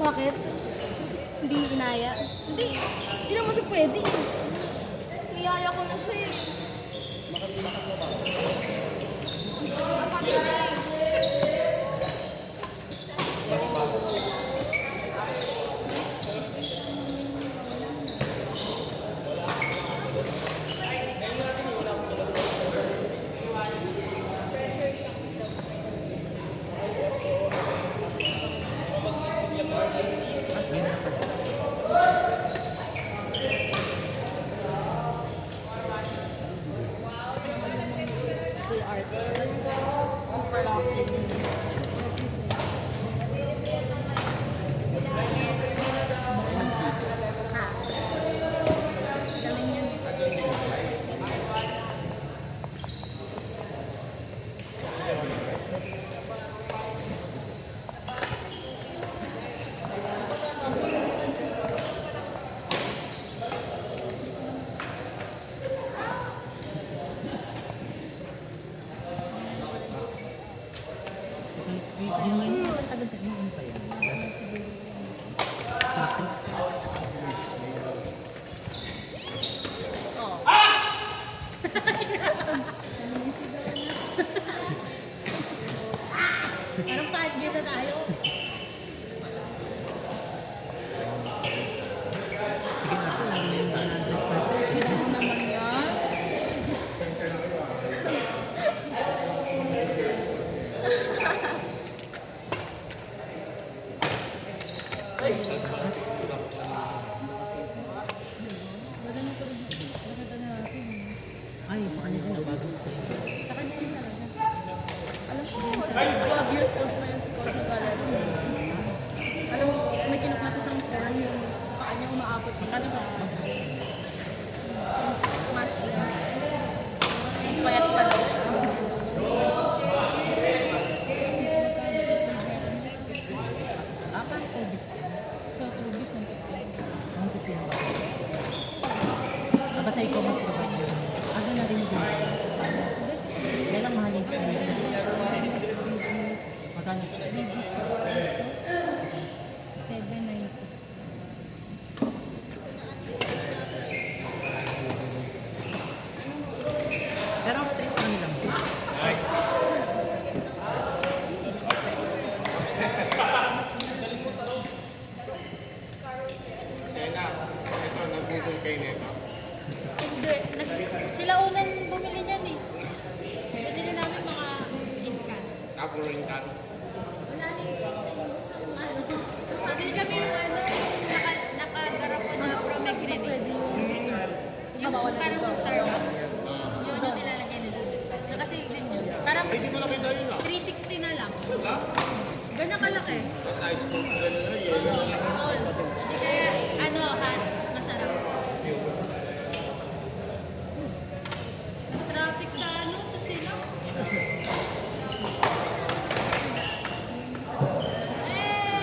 Bakit? Hindi inaya? Hindi. Hindi naman siya pwede. Iyaya ko na siya eh. Super lucky. Galing yun. Parang pa-gear na tayo. Ano naman yan? Ay, sa kanya din na bago. Sa kanya din talaga. Alam ko, 12 years old pa yan si Coach ng gallery. Alam mo, may kinuklat siyang porn yung paa niya umaabot ng kanila. Smash niya. Payat pa daw siya. Parang obis. So, tubig ng piplag. Ang pipin ba? Basta ikaw mag-provide yun. Aga na rin din. Yan ang mahalin ko. Magkano siya? 790. Pero ang street lang lang. Kaya ito, nagugol kayo nito. Hindi. Sila unang bumili niyan eh. Binili namin mga inkan. Tapos kan. Wala na yung 6 Pabili kami yung nakagarap ko na pomegranate. Yung parang sa Starbucks. Yun yung nilalagay nila. Kasi din yun. Parang Ay, di ko nakita yun ah. 360 na lang. Wala? Ganyan kalaki. Sa ice cream, gano'n na, yun. Oo. Hindi kaya, masarap. Traffic sa sa sila. Hey!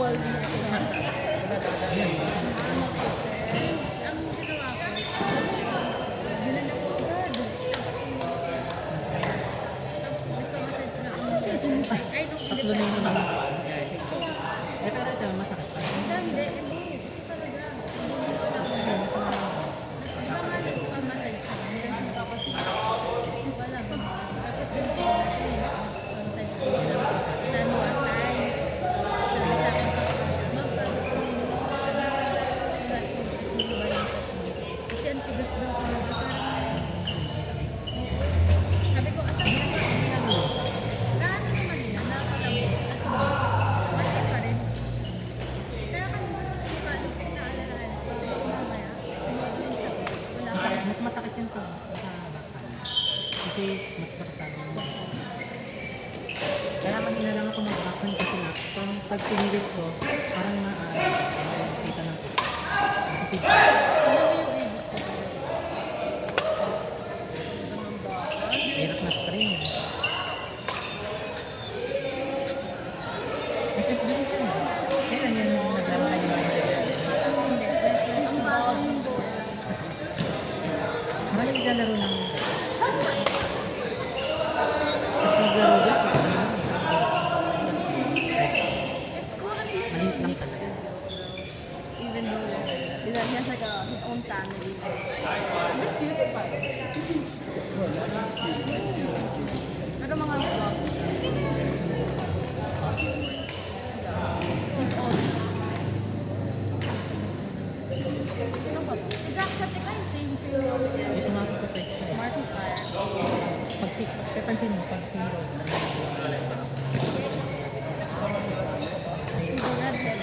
balls niya. Ang ginawa ko, binala ko agad. Nagka-massage na ako. Ay, nung hindi Tatlo pa. na yung naman. Eh, pero ito, masakit pa. Hindi. Talaga. Nagka-massage ako. Tapos wala ba? Tapos din siya natin. Massage ko sa Nuatay. Sabi sa akin, magkaroon ko yung kasi ang tigas daw ko. Sabi ko, asan na ba? Gaano naman nila? Nakakalabot. Kasi bakit pa rin? Kaya kanina, hindi pa naalalahan ko. Kasi mamaya, sumabi rin siya. Wala ka. Mas masakit yun to sa bakal. Kasi mas bartag yung kaya kanina lang ako mag-action kasi nga, pag pinigil ko, parang makikita ng makikita. Ano ba yung edit ko? Hirap na spring. SSD rin siya. Kailan yan yung naglaro kayo ng Hindi. Ang bago yung board. Bali naglalaro ng sa naglaro ba? It's cool at least Maliit lang talaga. even though he has like his own family. That's cute. Pero mga vlog. His own. Sino ba? Si Jacksepticeye, same film. Ito nga ito pa ito. Martin Fire. Papansin mo, pag si Rose na He's a redhead.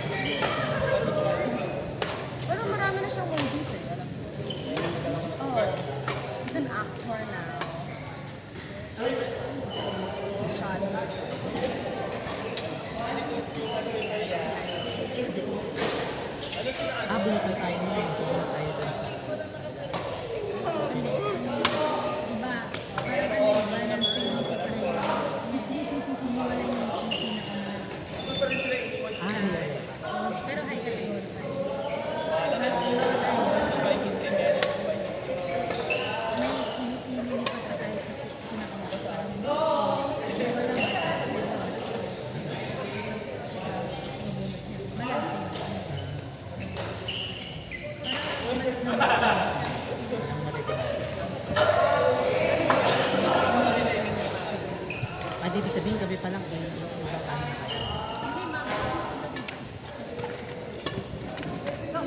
Pero marami na siyang movies eh. Alam mo. Oh, he's an actor now. Shot. bunot tayo mo. Bunot tayo doon. Hindi. Diba, parang ano yung balancing yung pagkain. Hiniwalay niya yung pinaka pero high category pa rin. But low tayo sa may ililipat pa tayo sa pinakamabas. Parang walang balancing. Ah, dito sabihin gabi pa lang yung iba tayo. Hindi, mama.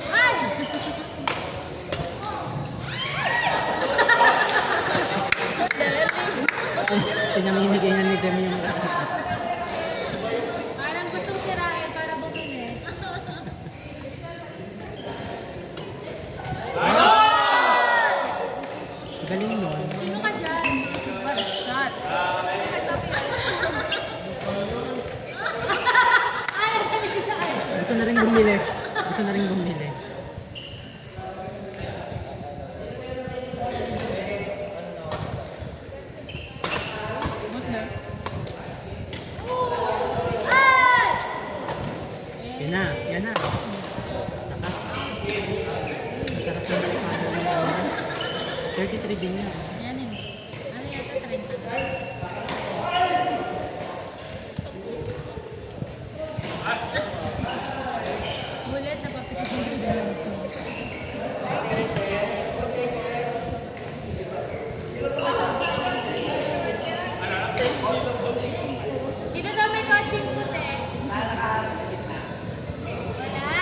Ay! Pinamimigay na ni Demi yung Parang gustong sirain para bumili. galing nun. Sino ka dyan? What a shot. Gusto na rin bumili. Gusto na rin bumili. What the? Yan na, yan na. Naka. Masarap na rin. 33 din yan. Yan eh. Ano yata 30? Ulit na papikitin ko din ito. Sino daw may coaching puti? Wala.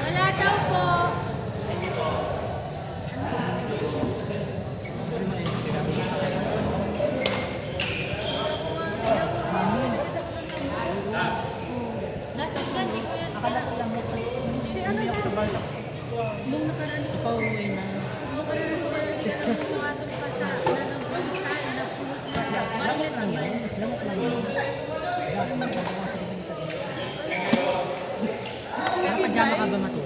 Wala daw po. Nasa ganti ko yun. Akala ko lang si ano na? Nung nakaraan ko. Ikaw uwi na. Nung nakaraan ko kayo nagkaroon ng mga pa sa nanong na pulot na. Malilit na ba? Lamok lang yun. Pajama ka ba matulog?